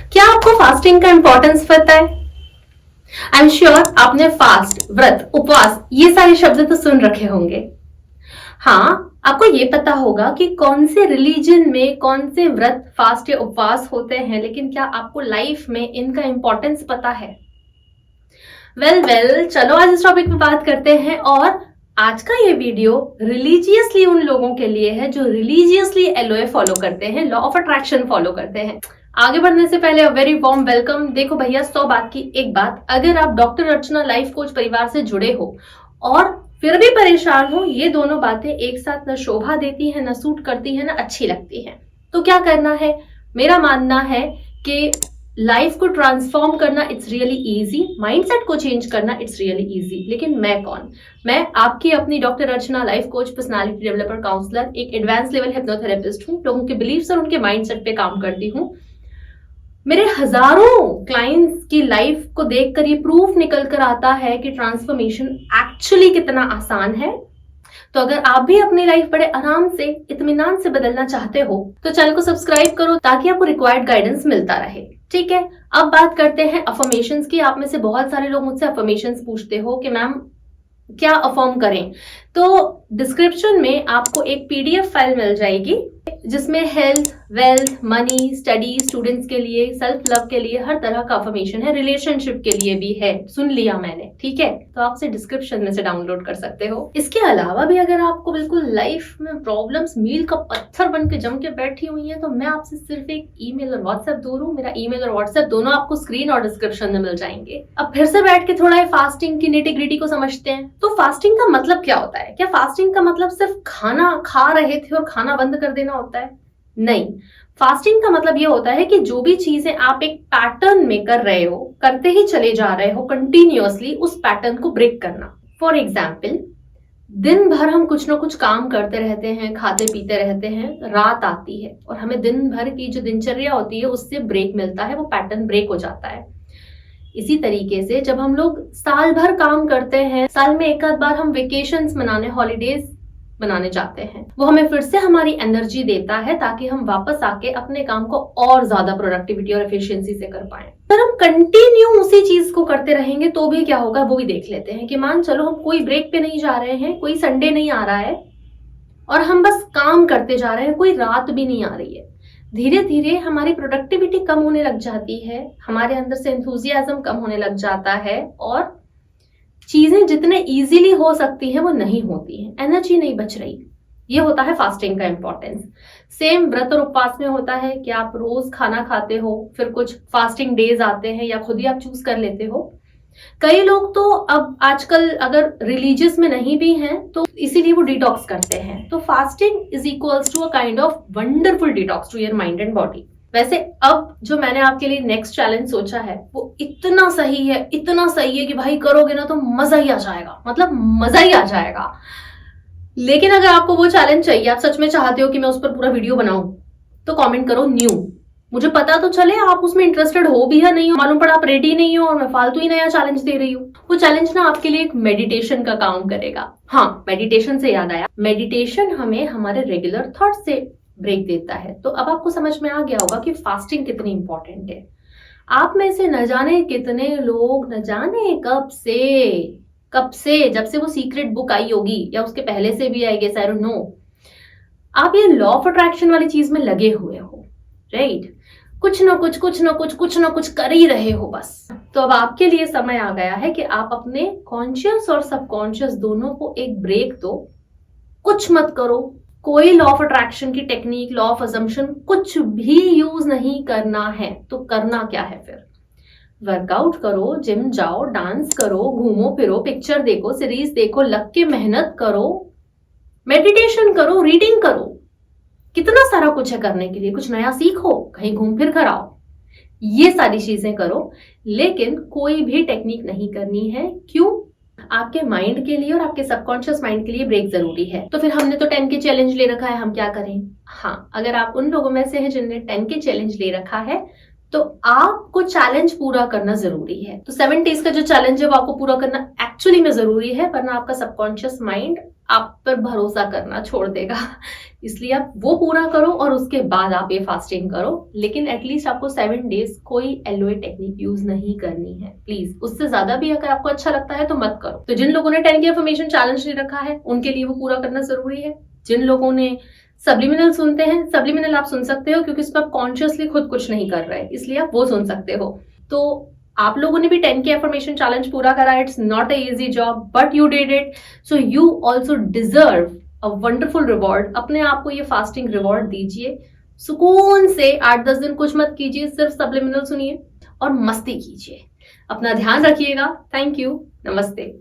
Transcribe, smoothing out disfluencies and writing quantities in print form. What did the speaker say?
क्या आपको फास्टिंग का इंपॉर्टेंस पता है? आई एम श्योर आपने फास्ट, व्रत, उपवास ये सारे शब्द तो सुन रखे होंगे। हाँ, आपको ये पता होगा कि कौन से रिलीजन में कौन से व्रत, फास्ट या उपवास होते हैं, लेकिन क्या आपको लाइफ में इनका इंपॉर्टेंस पता है? वेल, चलो आज इस टॉपिक पे बात करते हैं। और आज का ये वीडियो रिलीजियसली उन लोगों के लिए है जो रिलीजियसली एलओए फॉलो करते हैं, लॉ ऑफ अट्रैक्शन फॉलो करते हैं। आगे बढ़ने से पहले वेरी वार्म वेलकम। देखो भैया, 100 बात की एक बात, अगर आप डॉक्टर अर्चना लाइफ कोच परिवार से जुड़े हो और फिर भी परेशान हो, ये दोनों बातें एक साथ न शोभा देती है, न सूट करती है, न अच्छी लगती है, तो क्या करना है? मेरा मानना है कि लाइफ को ट्रांसफॉर्म करना इट्स रियली इजी, माइंडसेट को चेंज करना इट्स रियली इजी। लेकिन मैं कौन? मैं आपकी अपनी doctor Archana life coach, personality developer, counsellor, एक एडवांस लेवल हिप्नोथेरेपिस्ट हूँ। लोगों के बिलीफ्स और उनके माइंडसेट पे काम करती हूँ। मेरे हजारों क्लाइंट्स की लाइफ को देखकर ये प्रूफ निकल कर आता है कि ट्रांसफॉर्मेशन एक्चुअली कितना आसान है। तो अगर आप भी अपनी लाइफ बड़े आराम से, इत्मीनान से बदलना चाहते हो तो चैनल को सब्सक्राइब करो ताकि आपको रिक्वायर्ड गाइडेंस मिलता रहे। ठीक है, अब बात करते हैं अफर्मेशंस की। आप में से बहुत सारे लोग मुझसे अफर्मेशंस पूछते हो कि मैम क्या अफर्म करें। तो डिस्क्रिप्शन में आपको एक पीडीएफ फाइल मिल जाएगी जिसमें health, wealth, money, study, students के लिए, सेल्फ लव के लिए हर तरह का अफर्मेशन है, रिलेशनशिप के लिए भी है। सुन लिया मैंने, ठीक है? तो आपसे डिस्क्रिप्शन में से डाउनलोड कर सकते हो। इसके अलावा भी अगर आपको बिल्कुल लाइफ में प्रॉब्लम्स मील का पत्थर बन के जम के बैठी हुई है तो मैं आपसे सिर्फ एक ईमेल और व्हाट्सएप दूर हूँ। मेरा ईमेल और व्हाट्सएप दोनों आपको स्क्रीन और डिस्क्रिप्शन में मिल जाएंगे। अब फिर से बैठ के थोड़ा फास्टिंग की निटी-ग्रिटी को समझते हैं। तो फास्टिंग का मतलब क्या होता है? क्या फास्टिंग का मतलब सिर्फ खाना खा रहे थे और खाना बंद कर देना होता है? नहीं, फास्टिंग का मतलब ये होता है कि जो भी चीजें आप एक पैटर्न में कर रहे हो, करते ही चले जा रहे हो कंटिन्यूअसली, उस पैटर्न को ब्रेक करना। फॉर एग्जाम्पल, दिन भर हम कुछ ना कुछ काम करते रहते हैं, खाते पीते रहते हैं, रात आती है और हमें दिन भर की जो दिनचर्या होती है उससे ब्रेक मिलता है, वो पैटर्न ब्रेक हो जाता है। इसी तरीके से जब हम लोग साल भर काम करते हैं, साल में एक आध बार हम वेकेशंस मनाने, हॉलीडेज बनाने जाते हैं, वो हमें फिर से हमारी एनर्जी देता है ताकि हम वापस आके अपने काम को और ज्यादा प्रोडक्टिविटी और एफिशिएंसी से कर पाएं। अगर हम कंटिन्यू उसी चीज को करते रहेंगे तो भी क्या होगा, वो भी देख लेते हैं कि मान चलो हम कोई ब्रेक पे नहीं जा रहे हैं, कोई संडे नहीं आ रहा है और हम बस काम करते जा रहे हैं, कोई रात भी नहीं आ रही है। धीरे धीरे हमारी प्रोडक्टिविटी कम होने लग जाती है, हमारे अंदर से एंथुजियाज्म कम होने लग जाता है और चीजें जितने इजीली हो सकती हैं वो नहीं होती हैं, एनर्जी नहीं बच रही। ये होता है फास्टिंग का इंपॉर्टेंस। सेम व्रत और उपवास में होता है कि आप रोज खाना खाते हो, फिर कुछ फास्टिंग डेज आते हैं या खुद ही आप चूज कर लेते हो। कई लोग तो अब आजकल अगर रिलीजियस में नहीं भी हैं तो इसीलिए वो डिटॉक्स करते हैं। तो fasting is equals to a kind of wonderful detox to your mind and body. वैसे अब जो मैंने आपके लिए नेक्स्ट चैलेंज सोचा है वो इतना सही है, इतना सही है कि भाई करोगे ना तो मजा ही आ जाएगा, मतलब मजा ही आ जाएगा। लेकिन अगर आपको वो चैलेंज चाहिए, आप सच में चाहते हो कि मैं उस पर पूरा वीडियो बनाऊं, तो कमेंट करो न्यू। मुझे पता तो चले आप उसमें इंटरेस्टेड हो भी या नहीं हो। मालूम पड़ा आप रेडी नहीं हो और मैं फालतू ही नया चैलेंज दे रही हूँ। वो चैलेंज ना आपके लिए एक मेडिटेशन का काम करेगा। हाँ, मेडिटेशन से याद आया, मेडिटेशन हमें हमारे रेगुलर थॉट से ब्रेक देता है। तो अब आपको समझ में आ गया होगा कि फास्टिंग कितनी इंपॉर्टेंट है। आप में से न जाने कितने लोग, न जाने कब से जब से वो सीक्रेट बुक आई होगी या उसके पहले से भी I guess, I don't know, आप ये लॉ ऑफ अट्रैक्शन वाली चीज में लगे हुए हो, राइट? कुछ ना कुछ कर ही रहे हो बस। तो अब आपके लिए समय आ गया है कि आप अपने कॉन्शियस और सबकॉन्शियस दोनों को एक ब्रेक दो। कुछ मत करो, कोई लॉ ऑफ अट्रैक्शन की टेक्निक, लॉ ऑफ अजम्पशन कुछ भी यूज नहीं करना है। तो करना क्या है फिर? वर्कआउट करो, जिम जाओ, डांस करो, घूमो फिरो, पिक्चर देखो, सीरीज देखो, लग के मेहनत करो, मेडिटेशन करो, रीडिंग करो, कितना सारा कुछ है करने के लिए। कुछ नया सीखो, कहीं घूम फिर कर आओ, ये सारी चीजें करो। लेकिन कोई भी टेक्निक नहीं करनी है। क्यों? आपके माइंड के लिए और आपके सबकॉन्शियस माइंड के लिए ब्रेक जरूरी है। तो फिर हमने तो 10 के चैलेंज ले रखा है, हम क्या करें? हाँ, अगर आप उन लोगों में से हैं जिनने 10 के चैलेंज ले रखा है तो आपको चैलेंज पूरा करना जरूरी है। तो 7 डेज का जो चैलेंज है वो आपको पूरा करना एक्चुअली में जरूरी है, वरना आपका सबकॉन्शियस माइंड आप पर भरोसा करना छोड़ देगा। इसलिए आप वो पूरा करो और उसके बाद आप ये फास्टिंग करो, लेकिन एटलीस्ट आपको 7 डेज कोई एलओए टेक्निक यूज नहीं करनी है प्लीज। उससे ज्यादा भी अगर आपको अच्छा लगता है तो मत करो। तो जिन लोगों ने 10K अफर्मेशन चैलेंज नहीं रखा है उनके लिए वो पूरा करना जरूरी है। जिन लोगों ने सब्लिमिनल सुनते हैं, सब्लिमिनल आप सुन सकते हो क्योंकि उस पर आप कॉन्शियसली खुद कुछ नहीं कर रहे, इसलिए आप वो सुन सकते हो। तो आप लोगों ने भी 10K अफर्मेशन चैलेंज पूरा करा। It's not a easy job but you did it, so you also deserve a wonderful reward. अपने आप को ये फास्टिंग रिवॉर्ड दीजिए। सुकून से 8-10 दिन कुछ मत कीजिए, सिर्फ सब्लिमिनल सुनिए और मस्ती कीजिए। अपना ध्यान रखिएगा। Thank you. नमस्ते।